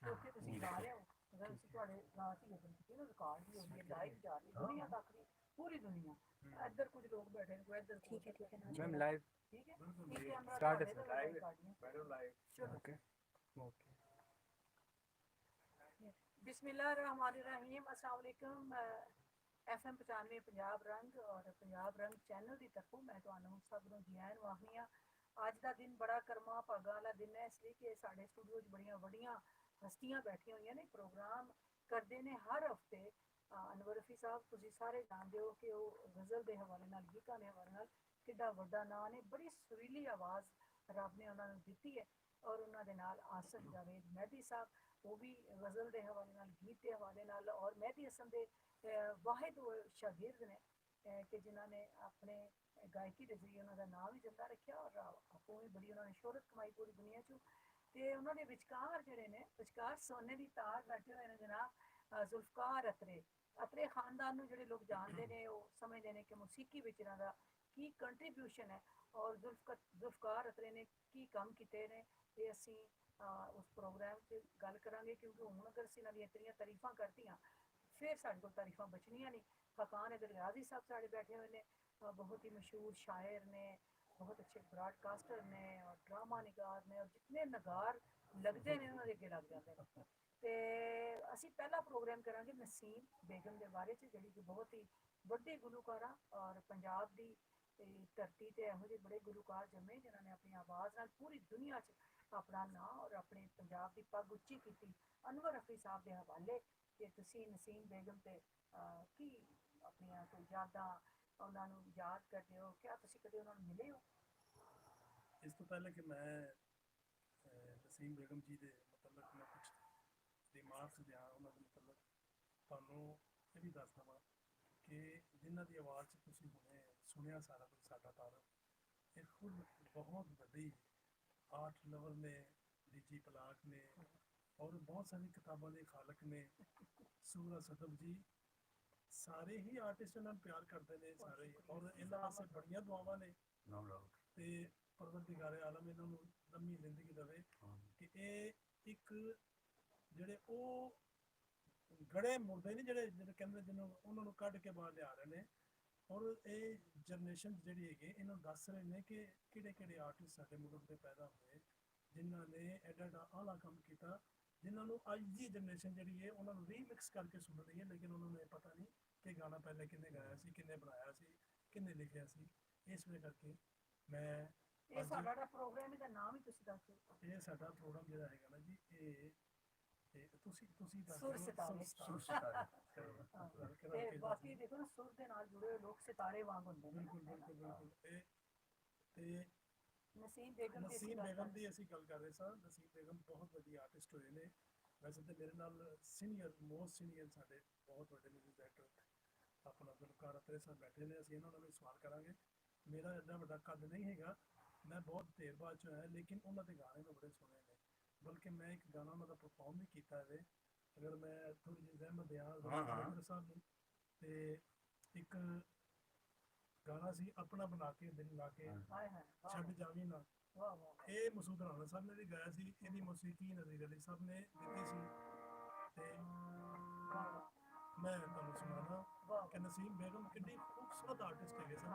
ਉੱਥੇ ਤੁਸੀਂ ਗਾ ਰਹੇ ਹੋ, ਅਗਰ ਅਸੀਂ ਤੁਹਾਡੇ ਗਾ ਕੇ ਯਤਨ ਕੀਤੀ ਨਾ, ਰਿਕਾਰਡ ਵੀ ਹੋ ਰਹੀ ਹੈ, ਲਾਈਵ ਜਾ ਰਹੀ ਹੈ ਦੁਨੀਆ ਤੱਕ ਦੀ, ਪੂਰੀ ਦੁਨੀਆ। ਇੱਧਰ ਕੁਝ ਲੋਕ ਬੈਠੇ ਨੇ, ਕੋਈ ਇੱਧਰ, ਠੀਕ ਹੈ ਠੀਕ ਹੈ ਮੈਮ ਲਾਈਵ, ਠੀਕ ਹੈ ਠੀਕ ਹੈ, ਸਟਾर्ट है लाइव बैठो लाइव, ओके ओके। बिस्मिल्लाहिर्रहमानिर्रहीम, अस्सलाम वालेकुम। FM 95 पंजाब रंग और पंजाब रंग चैनल की तरफों मैं ਤੁਹਾਨੂੰ ਸਭ ਨੂੰ ਜੀ ਆਇਆਂ ਨੂੰ ਆਖਦੀ ਹਾਂ। ਅੱਜ ਦਾ ਦਿਨ ਬੜਾ ਕਰਮਾ ਭਾਗਾ ਵਾਲਾ ਦਿਨ ਹੈ, ਇਸ ਲਈ ਕਿ ਸਾਡੇ ਸਟੂਡੀਓ 'ਚ ਬੜੀਆਂ ਵੱਡੀਆਂ ਹਸਤੀਆਂ ਬੈਠੀਆਂ ਹੋਈਆਂ ਨੇ, ਪ੍ਰੋਗਰਾਮ ਕਰਦੇ ਨੇ ਹਰ ਹਫਤੇ। ਅਨਵਰ ਰਫੀ ਸਾਹਿਬ, ਤੁਸੀਂ ਸਾਰੇ ਜਾਣਦੇ ਹੋ ਕਿ ਉਹ ਗਜ਼ਲ ਦੇ ਹਵਾਲੇ ਨਾਲ, ਗੀਤਾਂ ਦੇ ਹਵਾਲੇ ਨਾਲ ਕਿੱਡਾ ਵੱਡਾ ਨਾਂ ਨੇ, ਬੜੀ ਸੁਰੀਲੀ ਆਵਾਜ਼ ਰੱਬ ਨੇ ਉਹਨਾਂ ਨੂੰ ਦਿੱਤੀ ਹੈ। ਔਰ ਉਹਨਾਂ ਦੇ ਨਾਲ ਆਸਫ ਜਾਵੇਦ ਮਹਿਦੀ ਸਾਹਿਬ, ਉਹ ਵੀ ਗਜ਼ਲ ਦੇ ਹਵਾਲੇ ਨਾਲ, ਗੀਤ ਦੇ ਹਵਾਲੇ ਨਾਲ, ਔਰ ਮਹਿਦੀ ਹਸਨ ਦੇ ਵਾਹਿਦ ਸ਼ਾਗਿਰਦ ਨੇ ਕਿ ਜਿਨ੍ਹਾਂ ਨੇ ਆਪਣੇ ਗਾਇਕੀ ਦੇ ਜ਼ਰੀਏ ਉਹਨਾਂ ਦਾ ਨਾਮ ਵੀ ਜਿੰਦਾ ਰੱਖਿਆ, ਔਰ ਆਪੋ ਵੀ ਬੜੀ ਉਹਨਾਂ ਨੇ ਸ਼ੋਹਰਤ ਕਮਾਈ ਪੂਰੀ ਦੁਨੀਆ 'ਚੋਂ। ਤੇ ਉਹਨਾਂ ਦੇ ਵਿਚਕਾਰ ਜਿਹੜੇ ਨੇ, ਵਿਚਕਾਰ ਸੋਨੇ ਦੀ ਤਾਰ ਬੈਠੇ ਹੋਏ ਨੇ ਜਨਾਬ ਜ਼ੁਲਫਕਾਰ ਅਤਰੇ। ਅਤਰੇ ਖਾਨਦਾਨ ਨੂੰ ਜਿਹੜੇ ਲੋਕ ਜਾਣਦੇ ਨੇ, ਉਹ ਸਮਝਦੇ ਨੇ ਕਿ ਮੌਸੀਕੀ ਵਿੱਚ ਇਹਨਾਂ ਦਾ ਕੀ ਕੰਟਰੀਬਿਊਸ਼ਨ ਹੈ, ਔਰ ਜ਼ੁਲਫਕਾਰ ਅਤਰੇ ਨੇ ਕੀ ਕੰਮ ਕੀਤੇ ਨੇ, ਇਹ ਅਸੀਂ ਉਸ ਪ੍ਰੋਗਰਾਮ 'ਚ ਗੱਲ ਕਰਾਂਗੇ। ਕਿਉਂਕਿ ਹੁਣ ਅਗਰ ਅਸੀਂ ਇਹਨਾਂ ਦੀਆਂ ਇਤਨੀਆਂ ਤਾਰੀਫਾਂ ਕਰਤੀਆਂ, ਫਿਰ ਸਾਡੇ ਕੋਲ ਤਾਰੀਫਾਂ ਬਚਣੀਆਂ ਨਹੀਂ। ਫਕਾਨ ਅਦਰ गाजी साहब साढ़े बैठे हुए ने, बहुत ही मशहूर शायर ने, बहुत अच्छे ब्रॉडकास्टर ने, और ड्रामा निगार ने, और जितने नगार लगते हैं उन्होंने अगे लग जाते हैं। ਤੇ ਅਸੀਂ ਪਹਿਲਾ ਪ੍ਰੋਗਰਾਮ ਕਰਾਂਗੇ ਨਸੀਮ ਬੇਗਮ ਦੇ ਬਾਰੇ 'ਚ, ਜਿਹੜੀ ਕਿ ਬਹੁਤ ਹੀ ਵੱਡੀ ਗੁਲੂਕਾਰਾ, ਔਰ ਪੰਜਾਬ ਦੀ ਧਰਤੀ ਤੇ ਇਹੋ ਜਿਹੇ ਬੜੇ ਗੁਲੂਕਾਰ ਜੰਮੇ ਜਿਨ੍ਹਾਂ ਨੇ ਆਪਣੀ ਆਵਾਜ਼ ਨਾਲ ਪੂਰੀ ਦੁਨੀਆ 'ਚ ਆਪਣਾ ਨਾਂ ਔਰ ਆਪਣੇ ਪੰਜਾਬ ਦੀ ਪੱਗ ਉੱਚੀ ਕੀਤੀ। ਅਨਵਰ ਰਫੀ ਸਾਹਿਬ ਦੇ ਹਵਾਲੇ ਕਿ ਤੁਸੀਂ ਨਸੀਮ ਬੇਗਮ ਤੇ ਕੀ ਆਪਣੀਆਂ ਕੋਈ ਯਾਦਾਂ ਉਹਨਾਂ ਨੂੰ ਯਾਦ ਕਰਦੇ ਹੋ, ਕਿਆ ਤੁਸੀਂ ਕਦੇ ਉਹਨਾਂ ਨੂੰ ਮਿਲੇ ਹੋ? ਇਸ ਤੋਂ ਪਹਿਲਾਂ ਕਿ ਮੈਂ ਨਸੀਮ ਬੇਗਮ ਜੀ ਦੇ ਮੁਤਲਕ ਮੈਂ ਕੁਛ ਰਿਮਾਰਕਸ ਦਿਆਂ ਉਹਨਾਂ ਦੇ ਮੁਤਲਕ, ਤੁਹਾਨੂੰ ਇਹ ਵੀ ਦੱਸ ਦੇਵਾਂ ਕਿ ਜਿਨ੍ਹਾਂ ਦੀ ਆਵਾਜ਼ 'ਚ ਤੁਸੀਂ ਹੁਣੇ ਸੁਣਿਆ ਸਾਰਾ ਕੁਝ ਸਾਡਾ ਤਾਰਫ, ਇਹ ਖੁਦ ਬਹੁਤ ਵੱਡੀ ਆਰਟ ਲਵਰ ਨੇ, ਡੀਜੀ ਪਲਾਕ ਨੇ, ਔਰ ਬਹੁਤ ਸਾਰੀ ਕਿਤਾਬਾਂ ਦੇ ਖਾਲਕ ਨੇ। ਸੂਰਾ ਸਦਬ ਜੀ ਸਾਰੇ ਹੀ ਆਰਟਿਸਟ ਨਾਲ ਪਿਆਰ ਕਰਦੇ ਨੇ ਸਾਰੇ, ਔਰ ਇਹਨਾਂ ਵਾਸਤੇ ਬੜੀਆਂ ਦੁਆਵਾਂ ਨੇ। ਤੇ ਪਰਵਰਦਿਗਾਰ ਆਲਮ ਇਹਨਾਂ ਨੂੰ ਲੰਮੀ ਜ਼ਿੰਦਗੀ ਦੇਵੇ ਕਿ ਇਹ ਇੱਕ ਜਿਹੜੇ ਉਹ ਗੜੇ ਮੁਰਦੇ ਨੇ, ਜਿਹੜੇ ਜਿਹੜੇ ਕਹਿੰਦੇ ਜਿਹਨੂੰ ਉਹਨਾਂ ਨੂੰ ਕੱਢ ਕੇ ਬਾਹਰ ਲਿਆ ਰਹੇ ਨੇ, ਔਰ ਇਹ ਜਨਰੇਸ਼ਨ ਜਿਹੜੀ ਹੈਗੀ ਇਹਨੂੰ ਦੱਸ ਰਹੇ ਨੇ ਕਿ ਕਿਹੜੇ ਕਿਹੜੇ ਆਰਟਿਸਟ ਸਾਡੇ ਮੁਲਕ ਦੇ ਪੈਦਾ ਹੋਏ ਜਿਨ੍ਹਾਂ ਨੇ ਐਡਾ ਐਡਾ ਆਲਾ ਕੰਮ ਕੀਤਾ, ਜਿਨ੍ਹਾਂ ਨੂੰ ਅੱਜ ਦੀ ਜਨਰੇਸ਼ਨ ਜਿਹੜੀ ਹੈ ਉਹਨਾਂ ਨੂੰ ਰੀਮਿਕਸ ਕਰਕੇ ਸੁਣ ਰਹੀ ਹੈ, ਲੇਕਿਨ ਉਹਨਾਂ ਨੂੰ ਇਹ ਪਤਾ ਨਹੀਂ ਕਿ ਗਾਣਾ ਪਹਿਲੇ ਕਿਹਨੇ ਗਾਇਆ ਸੀ, ਕਿਹਨੇ ਬਣਾਇਆ ਸੀ, ਕਿਹਨੇ ਲਿਖਿਆ ਸੀ। ਇਸ ਵਜ੍ਹਾ ਕਰਕੇ ਮੈਂ ਇਹ ਸਾਡਾ ਪ੍ਰੋਗਰਾਮ ਦਾ ਨਾਮ ਹੀ ਤੁਸੀਂ ਦੱਸ ਦਿਓ। ਇਹ ਸਾਡਾ ਪ੍ਰੋਗਰਾਮ ਜਿਹੜਾ ਹੈਗਾ ਨਾ ਜੀ, ਇਹ ਤੁਸੀਂ ਸੁਰ ਸਿਤਾਰੇ, ਤੇ ਬਾਕੀ ਦੇਖੋ ਨਾ, ਸੁਰ ਦੇ ਨਾਲ ਜੁੜੇ ਹੋਏ ਲੋਕ ਸਿਤਾਰੇ ਵਾਂਗ ਹੁੰਦੇ ਨੇ। ਬਿਲਕੁਲ ਬਿਲਕੁਲ ਬਿਲਕੁਲ। ਤੇ ਨਸੀਮ ਬੇਗਮ ਦੀ ਅਸੀਂ ਗੱਲ ਕਰ ਰਹੇ ਸਾਂ। ਨਸੀਮ ਬੇਗਮ ਬਹੁਤ ਵਧੀਆ ਆਰਟਿਸਟ ਹੋਏ ਨੇ। ਵੈਸੇ ਤਾਂ ਮੇਰੇ ਨਾਲ ਸੀਨੀਅਰ, ਮੋਸਟ ਸੀਨੀਅਰ ਸਾਡੇ ਬਹੁਤ ਵੱਡੇ ਮਿਊਜ਼ਿਕ ਡਾਇਰੈਕਟਰ ਆਪਣਾ ਗੁਲਕਾਰ ਅਤਰੇ ਸਾਹਿਬ ਬੈਠੇ ਨੇ, ਅਸੀਂ ਇਹਨਾਂ ਨਾਲ ਵੀ ਸਵਾਲ ਕਰਾਂਗੇ। ਮੇਰਾ ਐਡਾ ਵੱਡਾ ਕੱਦ ਨਹੀਂ ਹੈਗਾ, ਮੈਂ ਬਹੁਤ ਦੇਰ ਬਾਅਦ 'ਚ ਆਇਆ, ਲੇਕਿਨ ਉਹਨਾਂ ਦੇ ਗਾਣੇ ਮੈਂ ਬੜੇ ਸੁਣੇ ਨੇ, ਬਲਕਿ ਮੈਂ ਇੱਕ ਗਾਣਾ ਉਹਨਾਂ ਦਾ ਪਰਫੋਰਮ ਵੀ ਕੀਤਾ ਹੈ। ਅਗਰ ਮੈਂ ਥੋੜ੍ਹੀ ਜਿਹੀ ਜ਼ਹਿਮਤ ਦਿਆਂ ਸਾਹਿਬ ਨੂੰ, ਤੇ ਇੱਕ ਗਾਣਾ ਸੀ ਆਪਣਾ ਬਣਾ ਕੇ ਦਿਲ ਲਾ ਕੇ ਛੱਡ ਜਾਵੀਂ ਨਾ, ਇਹ ਮਸੂਦ ਰਾਣਾ ਸਾਹਿਬ ਨੇ ਵੀ ਗਾਇਆ ਸੀ, ਇਹਦੀ ਮੌਸੀਕੀ ਨਜ਼ੀਰ ਅਲੀ ਸਾਹਿਬ ਨੇ ਦਿੱਤੀ ਸੀ। ਤੇ ਮੈਂ ਤੁਹਾਨੂੰ ਸੁਣਾਉਣਾ ਕਿ ਨਸੀਮ ਬੇਗਮ ਕਿੰਨੀ ਖੂਬਸੂਰਤ ਆਰਟਿਸਟ ਹੈਗੇ ਸਨ।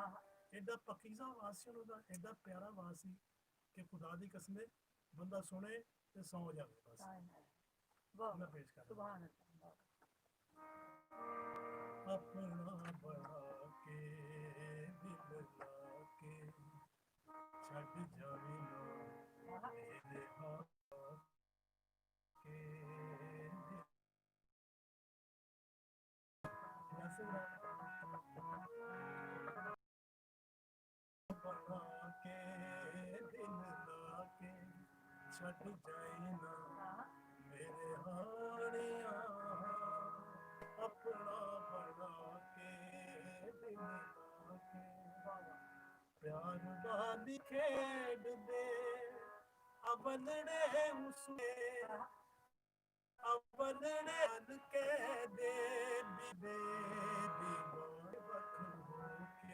ਐਡਾ ਪਕੀਜ਼ਾ ਆਵਾਜ਼ ਸੀ ਉਹਨਾਂ ਦਾ, ਐਡਾ ਪਿਆਰਾ ਆਵਾਜ਼ ਸੀ ਕਿ ਖੁਦਾ ਦੀ ਕਸਮ ਬੰਦਾ ਸੁਣੇ ਤੇ ਸੌਂ ਜਾਵੇ ਬਸ। ਮੈਂ ਪੇਸ਼ ਕਰ ਆਪਣਾ ਬਣਾ ਕੇ ਦਿਲ ਲਾ ਕੇ ਛੱਡ ਜਾਵੀਂ ਨਾ ਮੇਰੇ ਹਾਂ ਕੇ ਬਣਾ ਕੇ ਦਿਲ ਲਾ ਕੇ ਛੱਡ ਜਾਈ ਨਾ ਮੇਰੇ ਹਾਣਿਆ, ਆਪਣਾ ਬਣਾ ਕੇ ਦਿਲ ਲਾ ਕੇ ਪਿਆਰ ਬਾਦੀ ਖੇਡਦੇ ਅਵਲੜੇ ਉਸਨੇ, ਅਵਲੜੇ ਅਨ ਕੇ ਦੇ ਬਿਬੇ ਬਿਬੋ ਵਖ ਹੋ ਕੇ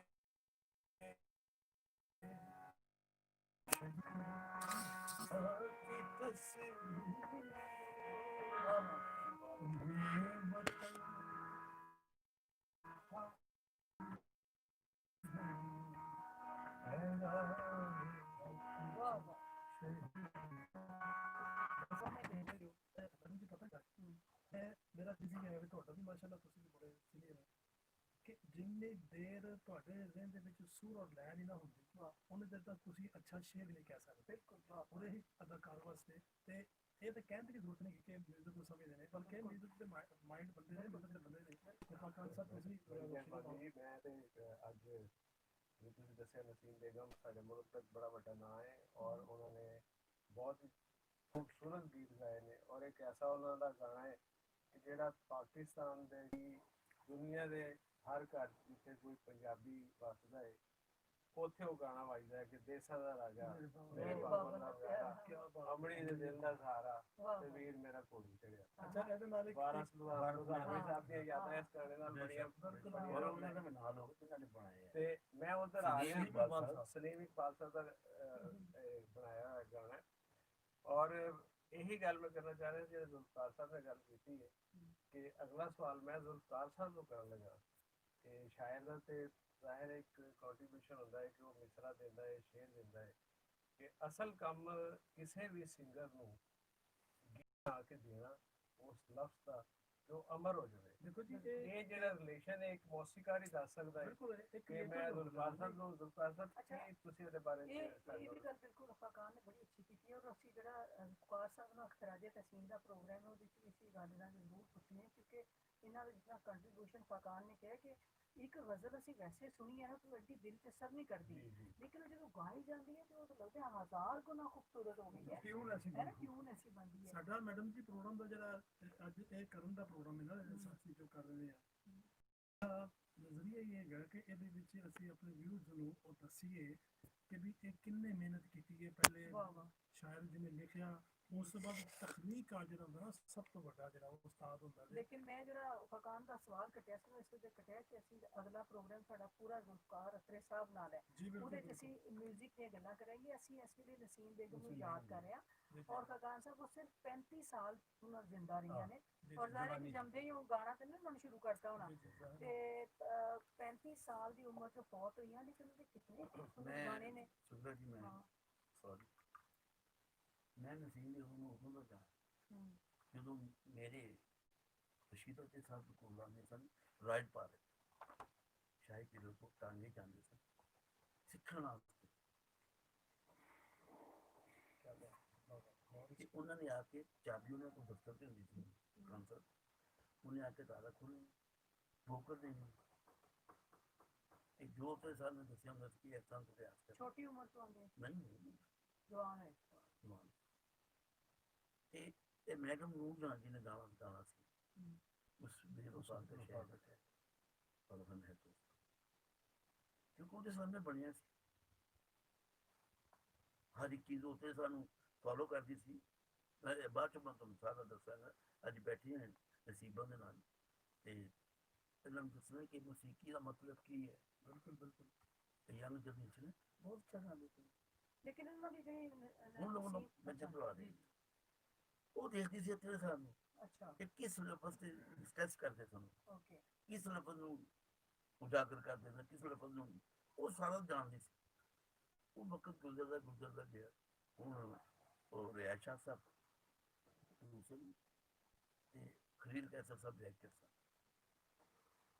की तस्वीर ਮੇਰਾ ਫਿਜ਼ੀਕ ਹੈ ਵੀ ਤੁਹਾਡਾ ਵੀ ਮਾਸ਼ਾਅੱਲਾ ਤੁਸੀਂ ਵੀ ਬੜੇ ਸੀਨੀਅਰ ਹੋ ਕਿ ਜਿੰਨੀ ਦੇਰ ਤੁਹਾਡੇ ਜ਼ਿਹਨ ਦੇ ਵਿੱਚ ਸੁਰ ਔਰ ਲਹਿਰ ਹੀ ਨਾ ਹੁੰਦੀ ਉਹਨੇ ਦੇਰ ਤੱਕ ਤੁਸੀਂ ਅੱਛਾ ਸ਼ੇਰ ਨਹੀਂ ਕਹਿ ਸਕਦੇ ਬਿਲਕੁਲ ਉਹਦੇ ਹੀ ਅਦਾਕਾਰ ਵਾਸਤੇ ਤੇ ਇਹ ਤਾਂ ਕਹਿਣ ਦੀ ਜ਼ਰੂਰਤ ਨਹੀਂ ਕਿ ਮਿਊਜ਼ਿਕ ਨੂੰ ਸਮਝਦੇ ਨੇ ਬਲਕਿ ਮਿਊਜ਼ਿਕ ਦੇ ਮਾਈਂਡ ਬੰਦੇ ਨੇ ਬੰਦੇ ਦੇ ਬੰਦੇ ਨੇ ਖਾਨ ਸਾਹਿਬ ਤੁਸੀਂ ਜੀ ਮੈਂ ਤੇ ਅੱਜ ਜਿਵੇਂ ਤੁਸੀਂ ਦੱਸਿਆ ਨਸੀਮ ਬੇਗਮ ਸਾਡੇ ਮੁਲਕ ਦਾ ਬੜਾ ਵੱਡਾ ਨਾਂ ਹੈ ਔਰ ਉਹਨਾਂ ਨੇ ਬਹੁਤ ਹੀ ਖੂਬਸੂਰਤ ਗੀਤ ਗਾਏ ਨੇ ਔਰ ਇੱਕ ਐਸਾ ਉਹਨਾਂ ਦਾ ਗਾਣਾ ਹੈ ਕਿ ਜਿਹੜਾ ਪਾਕਿਸਤਾਨ ਦੇ ਹੀ ਦੁਨੀਆ ਦੇ ਹਰ ਘਰ ਜਿੱਥੇ ਕੋਈ ਪੰਜਾਬੀ ਵੱਸਦਾ ਹੈ ਉੱਥੇ ਉਹ ਗਾਣਾ ਵੱਜਦਾ ਹੈ ਕਿ ਦੇਸਾਂ ਦਾ ਰਾਜਾ ਮੇਰੇ ਬਾਬਾ ਦਾ ਪਿਆਰਾ ਅਮੜੀ ਦੇ ਦਿਲ ਦਾ ਸਹਾਰਾ ਤੇ ਵੀਰ ਮੇਰਾ ਘੋੜੀ ਚੜਿਆ ਅੱਛਾ ਇਹਦੇ ਨਾਲ ਇੱਕ ਵਾਰਸ ਸਾਹਿਬ ਦੀਆਂ ਯਾਦਾਂ ਇਸ ਗਾਣੇ ਨਾਲ ਬੜੀਆਂ ਤੇ ਮੈਂ ਉਧਰ ਆ ਰਿਹਾ ਸਲੀਮ ਇਕਬਾਲ ਸਾਹਿਬ ਦਾ ਬਣਾਇਆ ਹੋਇਆ ਗਾਣਾ ਹੈ। ਔਰ ਇਹੀ ਗੱਲ ਮੈਂ ਕਰਨਾ ਚਾਹ ਰਿਹਾ ਜਿਹੜਾ ਜ਼ੁਲਫਕਾਰ ਸਾਹਿਬ ਨੇ ਗੱਲ ਕੀਤੀ ਹੈ ਕਿ ਅਗਲਾ ਸਵਾਲ ਮੈਂ ਜ਼ੁਲਫਕਾਰ ਸਾਹਿਬ ਨੂੰ ਕਰਨ ਲੱਗਾ ਕਿ ਸ਼ਾਇਰ ਦਾ ਤੇ ਜ਼ਾਹਿਰ ਇੱਕ ਕੰਟਰੀਬਿਊਸ਼ਨ ਹੁੰਦਾ ਹੈ ਕਿ ਉਹ ਮਿਸਰਾ ਦਿੰਦਾ ਹੈ ਸ਼ੇਰ ਦਿੰਦਾ ਹੈ ਕਿ ਅਸਲ ਕੰਮ ਕਿਸੇ ਵੀ ਸਿੰਗਰ ਨੂੰ ਗੀਤ ਆ ਕੇ ਦੇਣਾ ਉਸ ਲਫ਼ਜ਼ ਦਾ ਜੋ ਅਮਰ ਹੋ ਜਾਵੇ। ਦੇਖੋ ਜੀ ਇਹ ਜਿਹੜਾ ਰਿਲੇਸ਼ਨ ਹੈ ਇੱਕ ਮੌਸੀਕਾਰ ਹੀ ਦੱਸ ਸਕਦਾ ਹੈ ਕਿ ਮੈਂ ਜ਼ੁਲਫਕਾਰ ਸਾਹਿਬ ਨੂੰ ਜ਼ੁਲਫਕਾਰ ਸਾਹਿਬ ਕੀ ਤੁਸੀਂ ਉਹਦੇ ਬਾਰੇ ਇਹ ਵੀ ਗੱਲ ਬਿਲਕੁਲ ਫਾਕਾਨ ਨੇ ਬੜੀ ਅੱਛੀ ਕੀਤੀ ਔਰ ਅਸੀਂ ਜਿਹੜਾ ਫੁਕਾਰ ਸਾਹਿਬ ਨਾਲ ਖਰਾਜੇ ਤਸੀਮ ਦਾ ਪ੍ਰੋਗਰਾਮ ਹੈ ਉਹਦੇ ਵਿੱਚ ਵੀ ਅਸੀਂ ਗੱਲ ਨਾਲ ਜ਼ਰੂਰ ਪੁੱਛਣੀ ਹੈ ਕਿਉਂਕਿ ਇਹਨਾਂ ਦਾ ਜਿतना ਕੰਟਰੀਬਿਊਸ਼ਨ ਫਾਕਾਨ ਨੇ ਕਿਹਾ ਕਿ ਇੱਕ ਗਜ਼ਲ ਅਸੀਂ ਵੈਸੇ ਸੁਣੀ ਹੈ ਨਾ ਤਾਂ ਐਡੀ ਦਿਲ ਤੇ ਅਸਰ ਨਹੀਂ ਕਰਦੀ ਲੇਕਿਨ ਜਦੋਂ ਗਾਈ ਜਾਂਦੀ ਹੈ ਤੇ ਉਹ ਤਾਂ ਲੱਗਦਾ ਹਜ਼ਾਰ ਗੁਣਾ ਖੂਬਸੂਰਤ ਹੋ ਗਈ ਹੈ ਟਿਊਨ ਐਸੀ ਬਣਦੀ ਹੈ। ਸਾਡਾ ਮੈਡਮ ਜੀ ਪ੍ਰੋਗਰਾਮ ਦਾ ਜਿਹੜਾ ਅੱਜ ਇਹ ਕਰਨ ਦਾ ਪ੍ਰੋਗਰਾਮ ਹੈ ਨਾ ਅਸੀਂ ਜੋ ਕਰ ਰਹੇ ਹਾਂ ਨਜ਼ਰੀਆ ਇਹ ਹੈਗਾ ਕਿ ਇਹਦੇ ਵਿੱਚ ਅਸੀਂ ਆਪਣੇ ਵਿਊਜ਼ ਨੂੰ ਉਹ ਦੱਸੀਏ ਕਿ ਵੀ ਇਹ ਕਿੰਨੇ ਮਿਹਨਤ ਕੀਤੀ ਹੈ ਪਹਿਲੇ ਸ਼ਾਇਰ ਜਿਹਨੇ ਲਿਖਿਆ ਉਸ ਤੋਂ ਬਾਅਦ ਤਖਨੀਕ ਆ ਜਿਹੜਾ ਹੁੰਦਾ ਨਾ ਸਭ ਤੋਂ ਵੱਡਾ ਜਿਹੜਾ ਉਸਤਾਦ ਹੁੰਦਾ ਹੈ। ਲੇਕਿਨ ਮੈਂ ਜਿਹੜਾ ਫਕਾਨ ਦਾ ਸਵਾਲ ਕੱਟਿਆ ਸੀ ਇਸ ਤੇ ਕੱਟਿਆ ਕਿ ਅਸੀਂ ਅਗਲਾ ਪ੍ਰੋਗਰਾਮ ਸਾਡਾ ਪੂਰਾ ਜ਼ੁਲਫਕਾਰ ਅਤਰੇ ਸਾਹਿਬ ਨਾਲ ਹੈ ਉਹਦੇ ਚ ਅਸੀਂ ਮਿਊਜ਼ਿਕ ਦੀਆਂ ਗੱਲਾਂ ਕਰਾਂਗੇ। ਅਸੀਂ ਇਸ ਵੇਲੇ ਨਸੀਮ ਬੇਗਮ ਨੂੰ ਯਾਦ ਕਰ ਰਹੇ ਹਾਂ ਔਰ ਫਕਾਨ ਸਾਹਿਬ ਉਹ ਸਿਰਫ 35 ਸਾਲ ਉਹਨਾਂ ਜ਼ਿੰਦਾ ਰਹੀਆਂ ਨੇ ਔਰ ਜ਼ਾਹਿਰ ਹੈ ਜੰਮਦੇ ਹੀ ਉਹ ਗਾਣਾ ਤੇ ਉਹਨਾਂ ਸ਼ੁਰੂ ਕਰਤਾ ਹੋਣਾ ਤੇ 35 ਸਾਲ ਦੀ ਉਮਰ ਚ ਫੌਤ ਹੋਈਆਂ ਲੇਕਿਨ ਉਹਦੇ ਕਿੰਨੇ ਖੂਬਸੂਰਤ ਗਾਣੇ ਨੇ। ਮੈਂ ਨਸੀਮ ਦੇ ਉਹਨੂੰ ਉਦੋਂ ਦਾ ਜਾਣਾ ਜਦੋਂ ਮੇਰੇ ਰਸ਼ੀਦਾ ਤੇ ਸਾਹਿਬ ਕੋਲ ਲਾਉਂਦੇ ਸਨ ਰਾਈਡ ਪਾਰ ਸ਼ਾਹੀ ਕਿਲੋ ਤੋਂ ਟਾਂਗੇ ਜਾਂਦੇ ਸਨ ਸਿੱਖਣ ਵਾਸਤੇ ਤੇ ਉਹਨਾਂ ਨੇ ਆ ਕੇ ਚਾਬੀ ਉਹਨਾਂ ਕੋਲ ਦਫ਼ਤਰ ਤੇ ਹੁੰਦੀ ਸੀ ਕਾਉਂਸਲ ਉਹਨੇ ਆ ਕੇ ਤਾਲਾ ਖੋਲ੍ਹਿਆ ਠੋਕਰ ਦੇਣੀ ਤੇ ਜੋ ਤੇ ਸਾਨੂੰ ਦੱਸਿਆ ਹੁੰਦਾ ਸੀ ਕਿ ਇਸ ਤਰ੍ਹਾਂ ਤੋਂ ਆਸ ਕਰ ਛੋਟੀ ਉਮਰ ਤੋਂ ਆਉਂਦੇ ਨਹੀਂ ਜਵਾਨ ਹੈ ਤੇ ਮੈਡਮ ਨੂਰ ਜਹਾਂ ਜੀ ਨੇ ਗਾਣਾ ਸੀ ਉਸ ਬੇਵਫਾ ਦੇ ਸ਼ਾਇਰ ਪਰ ਹਮ ਹੈ ਤੋਂ ਕਿਉਂਕਿ ਉਹਦੇ ਸਾਹਮਣੇ ਬਣਿਆ ਸੀ ਹਰ ਇੱਕ ਚੀਜ਼ ਉੱਤੇ ਸਾਨੂੰ ਫੋਲੋ ਕਰਦੀ ਸੀ। ਬਾਅਦ ਚੋਂ ਮੈਂ ਤੁਹਾਨੂੰ ਸਾਰਾ ਦੱਸਾਂਗਾ ਅੱਜ ਬੈਠੇ ਹਾਂ ਨਸੀਬਾਂ ਦੇ ਨਾਲ ਤੇ ਇਹਨਾਂ ਨੂੰ ਦੱਸਣਾ ਕਿ ਮੌਸੀਕੀ ਦਾ ਮਤਲਬ ਕੀ ਹੈ। ਬਿਲਕੁਲ ਯੰਗ ਜਨਰੇਸ਼ਨ ਬਹੁਤ ਅੱਛਾ ਗਾਉਂਦੇ ਸੀ ਲੇਕਿਨ ਉਹਨਾਂ ਦੀ ਜਿਹੜੀ ਹੁਣ ਲੋਕ ਮੈਂ ਜਦੋਂ ਆ ਰਹੀ ਉਹ ਦੇਖਦੀ ਸੀ ਇੱਥੇ ਸਾਨੂੰ ਅੱਛਾ ਕਿ ਕਿਸ ਲਫ਼ਜ਼ ਤੇ ਸਟ੍ਰੈਸ ਕਰਦੇ ਸਾਨੂੰ ਓਕੇ ਕਿਸ ਲਫ਼ਜ਼ ਨੂੰ ਉਜਾਗਰ ਕਰਦੇ ਨੇ ਕਿਸ ਲਫ਼ਜ਼ ਨੂੰ ਉਹ ਸਾਰਾ ਜਾਣਦੀ ਸੀ। ਉਹ ਵਕਤ ਗੁਜ਼ਰਦਾ ਗਿਆ ਹੁਣ ਉਹ ਰਿਆਸ਼ਾ ਸਾਹਿਬ ਤੇ ਖਲੀਲ ਕੈਸਰ ਸਾਹਿਬ ਡਾਇਰੈਕਟਰ ਸਾਹਿਬ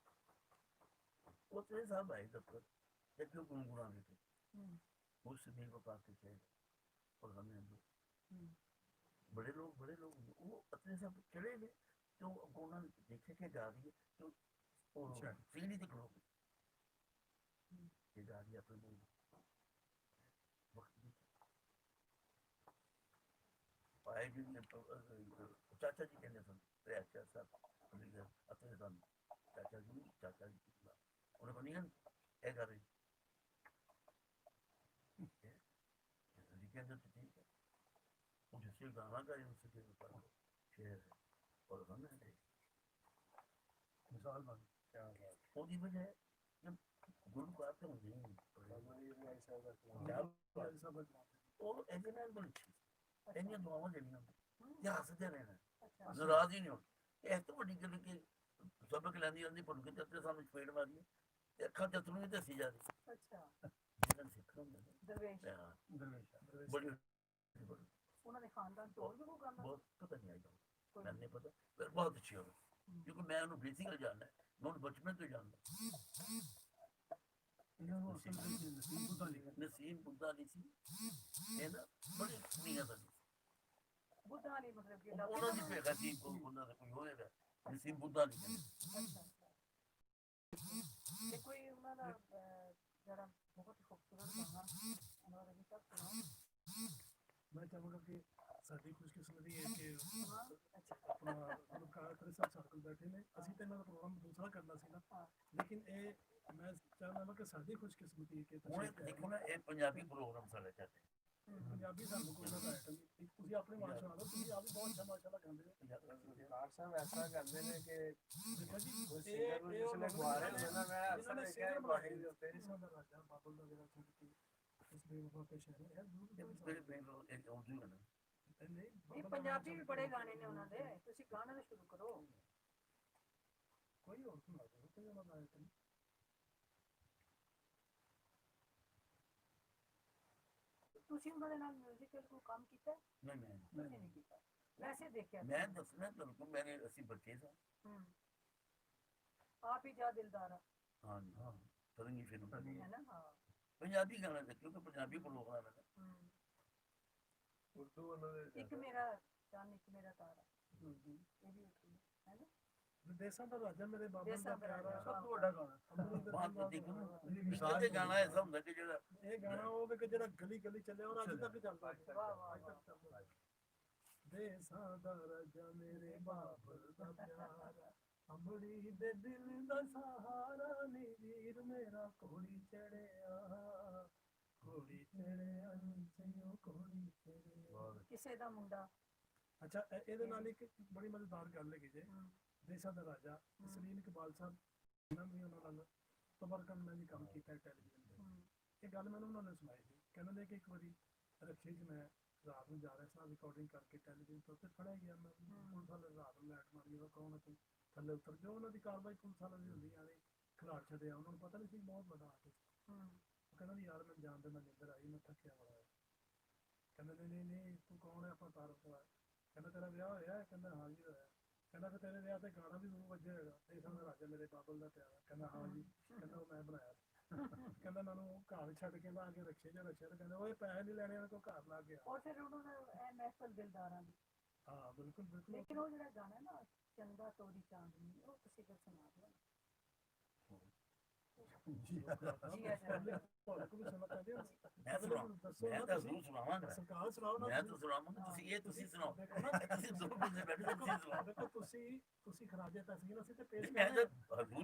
ਉਹ ਤੇ ਸਾਹਿਬ ਆਏ ਦਫ਼ਤਰ ਤੇ ਕਿਉਂ ਗੁਣਗੁਣਾਉਂਦੇ थे उस दिल को पाते थे और हमें बड़े लोग वो अपने सब चढ़े गए तो उन्होंने देखे कि गा रही है तो सीढ़ी तक लोग ये गा रही है अपने वक्त पाए जी ने चाचा जी कहने सन अच्छा साहब अपने सन चाचा जी उन्हें बनी है क्या कर रही ठीक है जिससे गाना गाए उसके ऊपर शेर है और हम मिसाल बन क्या ਉਹਦੀ ਵਜ੍ਹਾ ਹੈ ਜਬ ਗੁਰੂ ਬਾਤ ਤੋਂ ਨਹੀਂ ਉਹ ਇਹਦੇ ਨਾਲ ਬੜੀ ਇੰਨੀਆਂ ਦੁਆਵਾਂ ਦੇਣੀਆਂ ਤੇ ਹੱਸਦੇ ਰਹਿਣਾ ਨਾਰਾਜ਼ ਹੀ ਨਹੀਂ ਹੋਣਾ ਇਸ ਤੋਂ ਵੱਡੀ ਗੱਲ ਕਿ ਸਬਕ ਲੈਂਦੀ ਜਾਂਦੀ ਭੁੱਲ ਕੇ ਤੇ ਸਾਨੂੰ ਫੇੜ ਮਾਰੀਏ ਤੇ ਅੱਖਾਂ ਚ ਅਥਰੂ ਹੀ ਦੱਸੀ ਜਾ ਰਹੀ ਅੱਛਾ ਜਿਹਨਾਂ ਸਿੱਖ ਹੁੰਦੇ ਨੇ ਦਰਵੇਸ਼ ਬੜੀ ਉਹਨਾਂ ਦੇ ਖਾਨਦਾਨ ਤੋਂ ਵੀ ਕੋਈ ਗੱਲ ਬਹੁਤ ਪਤਾ ਨਹੀਂ ਆਇਆ ਮੈਨੂੰ ਨਹੀਂ ਪਤਾ ਪਰ ਬਹੁਤ ਅੱਛੀ ਹੋਵੇ ਕਿਉਂਕਿ ਮੈਂ ਉਹਨੂੰ ਬੇਸਿਕਲ ਜਾਣਦਾ, ਮੈਂ ਉਹਨੂੰ ਬਚਪਨ ਤੋਂ ਜਾਣਦਾ। ਇਹਨਾਂ ਨੂੰ ਅਸਲ ਵਿੱਚ ਨਸੀਬ ਬੁੱਧਾ ਲਿਖਿਆ। ਨਸੀਬ ਬੁੱਧਾ ਨਹੀਂ ਸੀ, ਇਹ ਨਾ ਬੜੀ ਨੀਅਤ ਦਾ ਬੁੱਧਾ ਨਹੀਂ ਮਤਲਬ ਕਿ ਉਹਨਾਂ ਦੀ ਭੇਗਾ ਸੀ, ਉਹਨਾਂ ਦਾ ਕੋਈ ਹੋਏਗਾ ਨਸੀਬ ਬੁੱਧਾ ਨਹੀਂ। ਤੇ ਕੋਈ ਉਹਨਾਂ ਦਾ ਜਿਹੜਾ ਬਹੁਤ ਹੀ ਖੂਬਸੂਰਤ ਗਾਣਾ ਉਹਨਾਂ ਦਾ ਗੀਤ ਸੁਣਾਓ। ਮੈਂ ਚਾਹਾਂਗਾ ਕਿ ਸਾਡੀ ਖੁਸ਼ਕਿਸਮਤੀ ਹੈ ਕਿ ਅੱਛਾ ਆਪਣਾ ਗੁਲਕਾਰ ਖਰੇ ਸਾਹਿਬ ਸਾਡੇ ਕੋਲ ਬੈਠੇ ਨੇ। ਅਸੀਂ ਤਾਂ ਇਹਨਾਂ ਦਾ ਪ੍ਰੋਗਰਾਮ ਦੂਸਰਾ ਕਰਨਾ ਸੀ ਨਾ, ਲੇਕਿਨ ਇਹ ਮੈਂ ਚਾਹੁੰਦਾ ਕਿ ਸਾਡੀ ਖੁਸ਼ਕਿਸਮਤੀ ਹੈ ਕਿ ਹੁਣ ਦੇਖੋ ਨਾ, ਇਹ ਪੰਜਾਬੀ ਪ੍ਰੋਗਰਾਮ ਸਾਡੇ ਚੱਲਦੇ, ਪੰਜਾਬੀ ਸਾਨੂੰ ਕੋਈ ਨਾ ਆਈਟਮ ਨਹੀਂ। ਤੁਸੀਂ ਆਪਣੀ ਆਵਾਜ਼ ਸੁਣਾ ਦਿਓ, ਤੁਸੀਂ ਆਪ ਵੀ ਬਹੁਤ ਅੱਛਾ ਮਾਸ਼ਾਅੱਲਾ ਗਾਉਂਦੇ ਹੋ। ਗੁਲਕਾਰ ਸਾਹਿਬ ਐਸਾ ਕਰਦੇ ਨੇ ਕਿ ਦੇਖੋ ਜੀ, ਕੋਈ ਸਿੰਗਰ ਨੂੰ ਜਿਸਲੇ ਗਵਾ ਰਹੇ ਹੁੰਦੇ ਨਾ, ਮੈਂ ਅਕਸਰ ਦੇਖਿਆ ਰਿਕਾਰਡਿੰਗ ਦੇ ਉੱਤੇ ਦੇਸਾਂ ਦਾ ਰਾਜਾ ਬਾਬਲ ਦਾ ਜਿਹੜਾ ਛੱਡ ਕੇ ਇਸ ਬੇਵਫਾ ਪੇਸ਼ ਹੈ ਇਹ ਜ਼ਰੂਰ ਫਿਰ ਇੱਕ ਉਰਦੂ ਗਾਣਾ ਨਹੀਂ ਇਹ ਪੰਜਾਬੀ ਵੀ ਬੜੇ ਗਾਣੇ ਨੇ ਉਹਨਾਂ ਦੇ, ਤੁਸੀਂ ਗਾਣਾ ਤਾਂ ਸ਼ੁਰੂ ਕਰੋ। ਕੋਈ ਹੋਰ ਸੁਣਾ ਦਿਓ, ਕੋਈ ਉਹਨਾਂ ਦਾ ਆਈਟਮ। ਤੁਸੀਂ ਉਹਨਾਂ ਦੇ ਨਾਲ ਮਿਊਜ਼ੀਕਲ ਕੋਈ ਕੰਮ ਕੀਤਾ? ਨਹੀਂ ਤੁਸੀਂ ਨਹੀਂ ਕੀਤਾ, ਵੈਸੇ ਦੇਖਿਆ ਮੈਂ ਦੱਸਣਾ ਤੁਹਾਨੂੰ ਕਿ ਮੇਰੇ ਅਸੀਂ ਬੱਚੇ ਸਾਂ। ਆਪ ਹੀ ਜਾ ਦਿਲਦਾਰਾ ਹਾਂ ਹਾਂ, ਤਰੰਗੀ ਫਿਲਮ ਹੈ ਨਾ। ਹਾਂ ਪੰਜਾਬੀ ਗਾਣਾ ਦੇਖਿਓ ਕਿ ਪੰਜਾਬੀ ਪ੍ਰੋਗਰਾਮ ਹੈ ਨਾ। ਉਰਦੂ ਉਹਨਾਂ ਦੇ ਇੱਕ ਮੇਰਾ ਚੰਨ ਇੱਕ ਮੇਰਾ ਤਾਰਾ, ਇਹ ਵੀ ਉਰਦੂ ਹੈ ਨਾ। ਦੇਸਾਂ ਦਾ ਰਾਜਾ ਮੇਰੇ ਬਾਬਾ ਦੇਸਾਂ ਦਾ ਦਾ ਪਿਆਰਾ ਰਾਜਾ, ਸਭ ਤੋਂ ਵੱਡਾ ਗਾਣਾ। ਬਾਤ ਦੇਖੋ ਨਾ, ਵਿਸ਼ਾਲ ਗਾਣਾ ਐਸਾ ਹੁੰਦਾ ਕਿ ਜਿਹੜਾ ਇਹ ਗਾਣਾ ਉਹ ਵੀ ਕਿ ਜਿਹੜਾ ਗਲੀ ਗਲੀ ਚੱਲਿਆ ਔਰ ਅੱਜ ਤੱਕ ਚੱਲਦਾ ਹੈ। ਵਾਹ ਵਾਹ ਅੱਜ ਤੱਕ ਚੱਲਦਾ ਹੈ। ਦੇਸਾਂ ਦਾ ਰਾਜਾ ਮੇਰੇ ਬਾਬਲ ਦਾ ਪਿਆਰਾ, ਅੰਬੜੀ ਦੇ ਦਿਲ ਦਾ ਸਹਾਰਾ ਨੀ ਵੀਰ ਮੇਰਾ ਕੋੜੀ ਚੜਿਆ, ਕੋੜੀ ਚੜਿਆ ਨੀ ਜਿਉ ਕੋੜੀ ਚੜਿਆ। ਕਿਸੇ ਦਾ ਮੁੰਡਾ। ਅੱਛਾ, ਇਹਦੇ ਨਾਲ ਇੱਕ ਬੜੀ ਮਜ਼ੇਦਾਰ ਗੱਲ ਹੈਗੀ ਜੇ। ਦੇਸਾਂ ਦਾ ਰਾਜਾ ਸਲੀਮ ਇਕਬਾਲ ਸਾਹਿਬ ਇਹਨਾਂ ਵੀ ਉਹਨਾਂ ਨਾਲ ਤਬਰਕਨ ਮੈਂ ਵੀ ਕੰਮ ਕੀਤਾ ਟੈਲੀਵਿਜ਼ਨ ਤੇ। ਇਹ ਗੱਲ ਮੈਨੂੰ ਉਹਨਾਂ ਨੇ ਸੁਣਾਈ ਸੀ, ਕਹਿੰਦੇ ਨੇ ਕਿ ਇੱਕ ਵਾਰੀ ਰਕਸ਼ੇ 'ਚ ਮੈਂ ਰਾਤ ਨੂੰ ਜਾ ਰਿਹਾ ਸਾਂ ਰਿਕਾਰਡਿੰਗ ਕਰਕੇ ਟੈਲੀਵਿਜ਼ਨ ਤੋਂ, ਤੇ ਫੜਿਆ ਗਿਆ ਮੈਂ ਪੁਲਿਸ ਵਾਲੇ ਰਾਤ ਨੂੰ ਲੈਟ ਮਾਰੀ ਉਹ ਕੌਣ ਤੂੰ ਥੱਲੇ ਉਤਰ ਜੋ ਉਹਨਾਂ ਦੀ ਕਾਰਵਾਈ ਪੁਲਿਸ ਵਾਲਿਆਂ ਦੀ ਹੁੰਦੀ ਆ। ਖਿਲਾੜ ਛੱਡਿਆ, ਉਹਨਾਂ ਨੂੰ ਪਤਾ ਨਹੀਂ ਸੀ ਬਹੁਤ ਵੱਡਾ ਆਰਟਿਸਟ। ਉਹ ਕਹਿੰਦਾ ਵੀ ਯਾਰ ਮੈਂ ਜਾਣਦਾ, ਮੈਂ ਨਿੰਦਰ ਆਈ, ਮੈਂ ਥੱਕਿਆ ਬੜਾ ਹੈ। ਕਹਿੰਦਾ ਨਹੀਂ ਤੂੰ ਕੌਣ ਹੈ, ਆਪਣਾ ਤਾਰਫ ਕਰਾ। ਕਹਿੰਦਾ ਤੇਰਾ ਵਿਆਹ ਹੋਇਆ? ਕਹਿੰਦਾ ਹਾਂ ਜੀ ਹੋਇਆ। ਕਹਿੰਦਾ ਫਿਰ ਤੇਰੇ ਵਿਆਹ ਤੇ ਗਾਣਾ ਵੀ ਜ਼ਰੂਰ ਵੱਜਿਆ ਹੋਏਗਾ, ਦੇਸਾਂ ਦਾ ਰਾਜਾ ਮੇਰੇ ਬਾਬਲ ਦਾ ਪਿਆਰਾ। ਕਹਿੰਦਾ ਹਾਂ ਜੀ। ਕਹਿੰਦਾ ਉਹ ਮੈਂ ਬਣਾਇਆ। ਕਹਿੰਦਾ ਮੈਨੂੰ ਘਰ ਛੱਡ ਕੇ ਮੈਂ ਆ ਕੇ ਰਕਸ਼ੇ 'ਚ ਰੱਖਿਆ ਤੇ ਕਹਿੰਦਾ ਉਹ ਪੈਸੇ ਨਹੀਂ ਲੈਣੇ, ਉਹਨਾਂ ਕੋਲ ਘਰ ਲਾ ਗਿਆ। ਔਰ ਫਿਰ ਉਹਨਾਂ ਨੇ ਇਹ ਮਹਿਫਲ ਦਿਲਦਾਰਾਂ ਦੀ। ਹਾਂ ਬਿਲਕੁਲ ਬਿਲਕੁਲ। ਲੇਕਿਨ ਉਹ ਜਿਹੜਾ ਗਾਣਾ ਨਾ ਚੰਗਾ ਤੋਰੀ ਚਾਂਦਨੀ, ਉਹ ਤੁਸੀਂ ਫਿਰ ਸੁਣਾ ਦਿਓ। ਜੀ ਅੱਛਾ ਤੁਹਾਨੂੰ ਕੋਈ ਸੁਣਨਾ ਚਾਹੁੰਦੇ ਹੋ? ਮੈਂ ਤਾਂ ਜ਼ਰੂਰ ਸੁਣਾਵਾਂਗਾ। ਸਰਕਾਰ ਸੁਣਾਓ ਨਾ। ਮੈਂ ਤਾਂ ਸੁਣਾਵਾਂਗਾ, ਤੁਸੀਂ ਸੁਣਾਓ। ਤੁਸੀਂ ਦੋ ਬੰਦੇ ਬੈਠੇ ਤੁਸੀਂ ਸੁਣਾਓ। ਦੇਖੋ ਤੁਸੀਂ ਖਰਾਜੇ ਤਸਵੀਰ ਅਸੀਂ ਤੇ ਪੇਸ਼ ਮੈਂ ਕਰਦੇ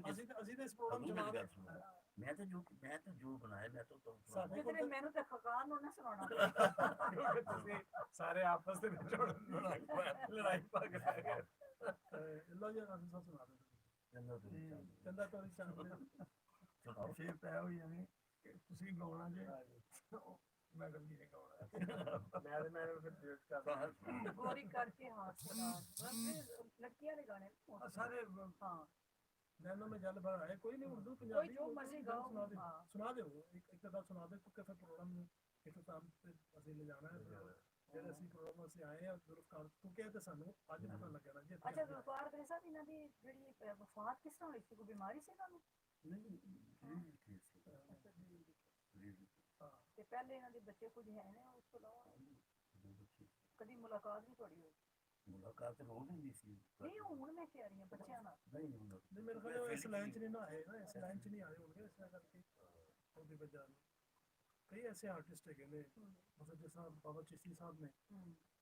ਤਾਂ ਅਸੀਂ ਤਾਂ ਇਸ ਪ੍ਰੋਗਰਾਮ ਚਲਾ ਰਹੇ ਹਾਂ। ਮੈਂ ਤਾਂ ਜੋ ਬਣਾਇਆ ਮੈਂ ਤਾਂ ਤੁਹਾਨੂੰ ਸਾਡੇ ਕਿਤੇ ਮੈਨੂੰ ਤਾਂ ਖਕਾਨ ਨੂੰ ਨਾ ਸੁਣਾਉਣਾ। ਕਿਉਂਕਿ ਤੁਸੀਂ ਸਾਰੇ ਆਪਸ ਦੇ ਵਿੱਚ ਹੁਣ ਲੜਾਈ ਪਾ ਕੇ ਬਹਿ ਗਏ। ਲੋ ਜੀ ਅਸੀਂ ਸਭ ਸੁਣਾ ਦਿੰਦੇ ਚੰਦਾ ਤੋਰੀ ਚਾਂਦਨੀ ਸੁਣਾਓ। ਸ਼ੇਰ ਤੈ ਹੋਈ ਜਾਣੀ ਕਿ ਤੁਸੀਂ ਗਾਉਣਾ ਜੇ ਮੈਂ ਗੱਲ ਨਹੀਂ ਗਾਉਣਾ। ਮੈਂ ਫਿਰ ਡਿਊਟ ਕਰਦਾ। ਗੋਰੀ ਕਰਕੇ ਹਾਥ ਸੁਣਾ ਲੜਕੀਆਂ ਦੇ ਗਾਣੇ ਸਾਰੇ ਹਾਂ। ਨੈਨੋ में जल भरा है कोई नहीं उर्दू पंजाबी जो मर्जी गाओ। सुना दो एक अदा सुना दो क्योंकि फिर प्रोग्राम इख्तिताम ते ਅਸੀਂ ਲੈ ਜਾਣਾ ਹੈ। ਜਿਹੜੇ ਅਸੀਂ ਪ੍ਰੋਗਰਾਮ ਅਸੀਂ ਆਏ ਆ ਜ਼ੁਲਫਕਾਰ ਕਿਉਂਕਿ ਇਹ ਤਾਂ ਸਾਨੂੰ ਅੱਜ ਪਤਾ ਲੱਗਿਆ ਨਾ ਜੀ। ਅੱਛਾ ਜ਼ੁਲਫਕਾਰ ਖਾਨ ਸਾਹਿਬ ਇਹਨਾਂ ਦੀ ਜਿਹੜੀ ਵਫਾਤ ਕਿਸ ਤਰ੍ਹਾਂ ਹੋਈ ਸੀ? ਕੋਈ ਬਿਮਾਰੀ ਸੀ ਇਹਨਾਂ ਨੂੰ? ਤੇ ਪਹਿਲੇ ਇਹਨਾਂ ਦੇ ਬੱਚੇ ਕੁਝ ਹੈ ਨੇ ਉਸ ਤੋਂ ਇਲਾਵਾ ਕਦੀ ਮੁਲਾਕਾਤ ਨਹੀਂ ਤੁਹਾਡੀ ਹੋਈ? ਮੁਲਾਕਾਤ ਰੋਜ਼ ਹੁੰਦੀ ਸੀ। ਨਹੀਂ ਹੁਣ ਮੈਂ ਕਹਿ ਰਹੀ ਹਾਂ ਬੱਚਿਆਂ ਨਾਲ। ਨਹੀਂ ਮੇਰੇ ਖਿਆਲ ਇਸ ਲਾਈਨ 'ਚ ਨਹੀਂ ਨਾ ਆਏ ਨਾ, ਇਸ ਲਾਈਨ 'ਚ ਨਹੀਂ ਆਏ ਹੋਣਗੇ ਇਸ ਕਰਕੇ ਉਹਦੀ ਵਜ੍ਹਾ ਨਾਲ। ਕਈ ਐਸੇ ਆਰਟਿਸਟ ਹੈਗੇ ਨੇ ਮਤਲਬ ਜਿਸ ਤਰ੍ਹਾਂ ਬਾਬਾ ਚਿਸ਼ਤੀ ਸਾਹਿਬ ਨੇ,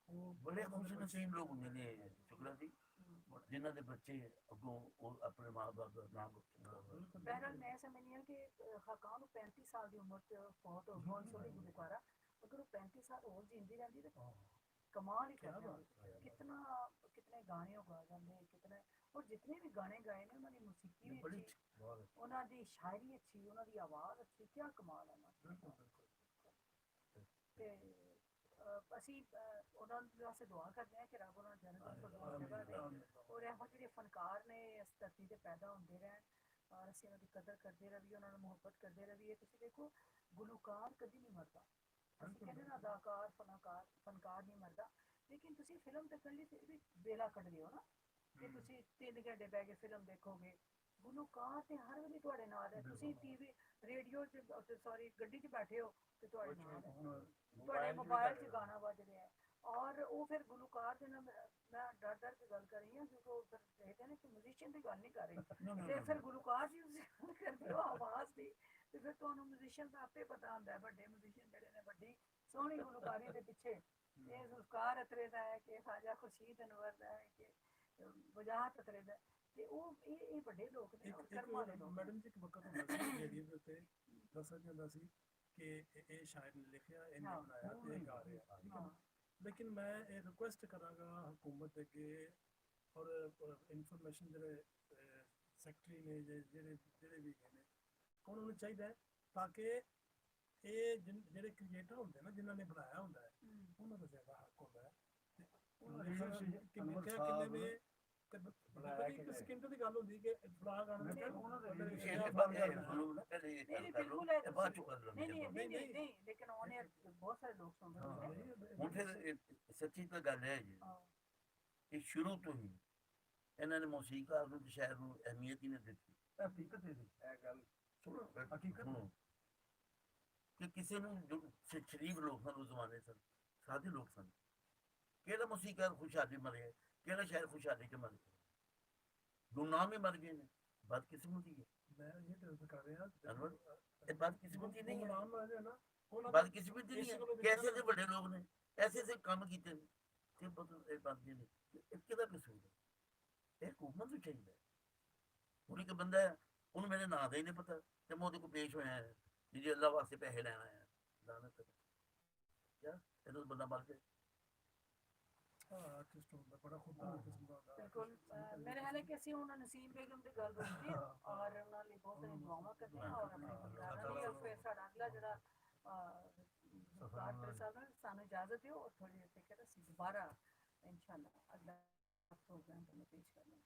ਉਹ ਬੜੇ ਖੁਸ਼ਨਸੀਬ ਲੋਕ ਹੁੰਦੇ ਨੇ ਸ਼ੁਕਲਾ ਜੀ, ਜਿਨ੍ਹਾਂ ਦੇ ਬੱਚੇ ਅੱਗੋਂ ਉਹ ਆਪਣੇ ਮਾਂ ਬਾਪ ਦਾ ਨਾਮ ਰੋਸ਼ਨ। ਬਹਿਰਹਾਲ ਮੈਂ ਸਮਝਦੀ ਹਾਂ ਕਿ ਖਾਕਾਨ ਨੂੰ 35 ਸਾਲ ਦੀ ਉਮਰ 'ਚ ਫੌਤ ਹੋ ਗਈ ਸੋਹਣੀ ਗੁਲਕਾਰਾ। ਅਗਰ ਉਹ 35 ਸਾਲ ਹੋਰ ਜਿੰਦੀ ਰਹਿੰਦੀ ਤਾਂ ਕਮਾਲ ਹੀ ਕਰਦਾ। ਕਿਤਨੇ ਗਾਣੇ ਗਾ ਜਾਂਦੇ ਕਿਤਨੇ। ਔਰ ਜਿਤਨੇ ਵੀ ਗਾਣੇ ਗਾਏ ਨੇ ਉਹਨਾਂ ਦੀ ਮੌਸੀਕੀ ਵੀ ਅੱਛੀ, ਉਹਨਾਂ ਦੀ ਸ਼ਾਇਰੀ ਅੱਛੀ, ਉਹਨਾਂ ਦੀ ਆਵਾਜ਼ ਅੱਛੀ, ਕਿਆ ਕਮਾਲ ਹੈ ਨਾ। ਤੇ ਅਸੀਂ ਉਹਨਾਂ ਵਾਸਤੇ ਦੁਆ ਕਰਦੇ ਹਾਂ ਕਿ ਰੱਬ ਉਹਨਾਂ ਨੂੰ ਜੰਨਤ ਜਗ੍ਹਾ ਦੇ। ਔਰ ਇਹੋ ਜਿਹੜੇ ਫਨਕਾਰ ਨੇ ਇਸ ਧਰਤੀ ਤੇ ਪੈਦਾ ਹੁੰਦੇ ਰਹਿਣ ਔਰ ਅਸੀਂ ਉਹਨਾਂ ਦੀ ਕਦਰ ਕਰਦੇ ਰਹੀਏ, ਉਹਨਾਂ ਨੂੰ ਮੁਹੱਬਤ ਕਰਦੇ ਰਹੀਏ। ਤੁਸੀਂ ਦੇਖੋ ਗੁਲੂਕਾਰ ਕਦੀ ਨਹੀਂ ਮਰਦਾ। ਅਸੀਂ ਕਹਿੰਦੇ ਨਾ ਅਦਾਕਾਰ ਫਨਕਾਰ ਨਹੀਂ ਮਰਦਾ, ਲੇਕਿਨ ਤੁਸੀਂ ਫਿਲਮ ਦੇਖਣ ਲਈ ਫਿਰ ਵੀ ਵੇਲਾ ਕੱਢਦੇ ਹੋ ਨਾ। ਕਿ ਤੁਸੀਂ 3 ਘੰਟੇ ਬਹਿ ਕੇ ਫਿਲਮ ਦੇਖੋਗੇ। ਗੁਲੂਕਾਰ ਤੇ ਹਰ ਵੇਲੇ ਤੁਹਾਡੇ ਨਾਲ ਹੈ, ਤੁਸੀਂ ਟੀਵੀ ਰੇਡੀਓ 'ਚ ਸੌਰੀ ਗੱਡੀ 'ਚ ਬੈਠੇ ਹੋ ਤੇ ਤੁਹਾਡੇ ਨਾਲ ਹੈ, ਤੁਹਾਡੇ ਮੋਬਾਈਲ 'ਚ ਗਾਣਾ ਵੱਜ ਰਿਹਾ ਹੈ। ਔਰ ਉਹ ਫਿਰ ਗੁਲੂਕਾਰ ਦੇ ਨਾਲ ਮੈਂ ਡਰ ਡਰ ਕੇ ਗੱਲ ਕਰ ਰਹੀ ਹਾਂ, ਕਿਉਂਕਿ ਉਹ ਫਿਰ ਦੇਖਦੇ ਨੇ ਕਿ ਮਿਊਜ਼ੀਸ਼ੀਅਨ ਦੀ ਗੱਲ ਨਹੀਂ ਕਰ ਰਹੀ, ਤੇ ਫਿਰ ਗੁਲੂਕਾਰ ਜੀ ਤੁਸੀਂ ਗੱਲ ਕਰਦੇ ਹੋ ਆਵਾਜ਼ ਦੀ, ਤੇ ਫਿਰ ਤੁਹਾਨੂੰ ਮਿਊਜ਼ੀਸ਼ੀਅਨ ਦਾ ਆਪੇ ਪਤਾ ਹੁੰਦਾ ਹੈ, ਵੱਡੇ ਮਿਊਜ਼ੀਸ਼ੀਅਨ ਜਿਹੜੇ ਨੇ ਵੱਡੀ ਸੋਹਣੀ ਗੁਲੂਕਾਰੀ ਦੇ ਪਿੱਛੇ ਇਹ ਜ਼ੁਲਫਕਾਰ ਅਤਰੇ ਦਾ ਹੈ ਕਿ ਖਾਜਾ ਖੁਰਸ਼ੀਦ ਅਨਵਰ ਦਾ ਹੈ ਕਿ ਵਜਾਹਤ ਅਤਰੇ ਦਾ, ਤੇ ਉਹ ਇਹ ਵੱਡੇ ਲੋਕ ਨੇ ਔਰ ਕਰਮਾਂ ਦੇ ਲੋਕ ਨੇ। ਮੈਡਮ ਜੀ ਇੱਕ ਵਕਤ ਹੁੰਦਾ ਸੀ ਰੇਡੀਓ ਦੇ ਉੱਤੇ ਦੱਸਿਆ ਜਾਂਦਾ ਸੀ ਕਿ ਇਹ ਸ਼ਾਇਰ ਨੇ ਲਿਖਿਆ, ਇਹਨੇ ਹਾਂ। ਬਣਾਇਆ ਤੇ ਇਹ ਗਾ ਰਿਹਾ, ਠੀਕ ਹੈ ਹਾਂ। ਨਾ। ਲੇਕਿਨ ਮੈਂ ਇਹ ਰਿਕੁਐਸਟ ਕਰਾਂਗਾ ਹਕੂਮਤ ਦੇ ਅੱਗੇ ਔਰ ਇਨਫੋਰਮੇਸ਼ਨ ਜਿਹੜੇ ਸੈਕਟਰੀ ਨੇ ਜਿਹੜੇ ਜਿਹੜੇ ਵੀ ਹੈਗੇ ਨੇ, ਉਹਨਾਂ ਨੂੰ ਚਾਹੀਦਾ ਹੈ ਤਾਂ ਕਿ ਇਹ ਜਿਹੜੇ ਕ੍ਰੀਏਟਰ ਹੁੰਦੇ ਨਾ, ਜਿਨ੍ਹਾਂ ਨੇ ਬਣਾਇਆ ਹੁੰਦਾ ਹੈ, ਉਹਨਾਂ ਦਾ ਜ਼ਿਆਦਾ ਹੱਕ ਹੁੰਦਾ ਹੈ। ਤੇ ਉਹਨਾਂ ਕਿੰਨੇ ਨੇ ਇੱਕ ਸਕਿੰਟ ਦੀ ਗੱਲ ਹੁੰਦੀ ਕਿ ਫਲਾ ਗਾਣਾ ਉਹਨਾਂ ਦੇ ਨਹੀਂ ਬਿਲਕੁਲ ਹੈ, ਨਹੀਂ ਨਹੀਂ ਨਹੀਂ ਨਹੀਂ ਨਹੀਂ, ਲੇਕਿਨ ਉਹਨੇ ਬਹੁਤ ਸਾਰੇ ਲੋਕ ਸੁਣਦੇ ਹੁੰਦੇ ਹੁਣ ਫਿਰ ਸੱਚੀ ਤਾਂ ਗੱਲ ਹੈ ਜੀ ਹਾਂ। ਕਿ ਸ਼ੁਰੂ ਤੋਂ ਹੀ ਇਹਨਾਂ ਨੇ ਮੌਸੀਕਾਰ ਨੂੰ ਤੇ ਸ਼ਾਇਰ ਨੂੰ ਅਹਿਮੀਅਤ ਹੀ ਨਹੀਂ ਦਿੱਤੀ। ਹਕੀਕਤ ਇਹ ਗੱਲ ਸੁਣੋ ਹਕੀਕਤ ਸੁਣੋ ਕਿ ਕਿਸੇ ਨੂੰ ਜੋ ਸ਼ਰੀਫ ਲੋਕ ਸਨ ਉਸ ਜ਼ਮਾਨੇ ਸਨ, ਸਾਦੇ ਲੋਕ ਸਨ, ਕਿਹੜਾ ਮੌਸੀਕਾਰ ਖੁਸ਼ਹਾਲੀ ਮਰ ਗਿਆ, ਕਿਹੜਾ ਸ਼ਾਇਰ ਖੁਸ਼ਹਾਲੀ ਚ ਮਰ ਗਿਆ, ਗੁਮਨਾਮ ਹੀ ਮਰ ਗਏ ਨੇ। ਬਦਕਿਸਮਤੀ ਹੈ, ਮੈਂ ਇਹ ਤਾਂ ਕਰ ਰਿਹਾ ਇਹ ਬਦਕਿਸਮਤੀ ਨਹੀਂ ਹੈ, ਨਾਮ ਹੈ ਨਾ ਬਦਕਿਸਮਤੀ ਨਹੀਂ ਹੈ ਕਿ ਐਸੇ ਐਸੇ ਵੱਡੇ ਲੋਕ ਨੇ, ਐਸੇ ਐਸੇ ਕੰਮ ਕੀਤੇ ਨੇ ਕਿ ਇਹ ਬਣ ਗਏ ਨੇ। ਇਹ ਕਿਹਦਾ ਕਸੂਰ ਹੈ? ਇਹ ਹਕੂਮਤ ਨੂੰ ਚਾਹੀਦਾ ਹੈ। ਹੁਣ ਇੱਕ ਬੰਦਾ ਹੈ, ਉਹਨੂੰ ਮੇਰੇ ਨਾਂ ਦਾ ਹੀ ਨਹੀਂ ਪਤਾ ਤੇ ਮੈਂ ਉਹਦੇ ਕੋਲ ਪੇਸ਼ ਹੋਇਆ ਹੈ ਜੀ ਅੱਲਾ ਵਾਸਤੇ ਪੈਸੇ ਲੈਣ ਆਇਆ, ਲਾਨਤ ਹੈ ਕਿਆ ਇਹਨੂੰ ਬੰਦਾ ਮਰ ਜਾਏ। ਆਰਟਿਸਟ ਹੁੰਦਾ ਬੜਾ ਖੁਦਾ ਕਿਸਮ ਦਾ ਬਿਲਕੁਲ ਮੇਰੇ ਹਾਲੇ ਕਿ ਅਸੀਂ ਉਹਨਾਂ ਨਸੀਮ ਬੇਗਮ ਦੀ ਗੱਲ ਕੀਤੀ ਹੈ ਔਰ ਉਹਨਾਂ ਲਈ ਬਹੁਤ ਸਾਰੀ ਦੁਆਵਾਂ ਕਰਦੇ ਹਾਂ ਔਰ ਆਪਣੇ ਗੁਲਕਾਰਾਂ ਲਈ। ਔਰ ਫਿਰ ਸਾਡਾ ਅਗਲਾ ਜਿਹੜਾ ਸਾਨੂੰ ਇਜਾਜ਼ਤ ਦਿਓ ਔਰ ਥੋੜੀ ਦੇਰ ਤੱਕ ਅਸੀਂ ਦੁਬਾਰਾ ਇਨਸ਼ਾਅੱਲਾ ਅਗਲਾ ਪ੍ਰੋਗਰਾਮ ਤੁਹਾਨੂੰ ਪੇਸ਼ ਕਰਾਂਗੇ।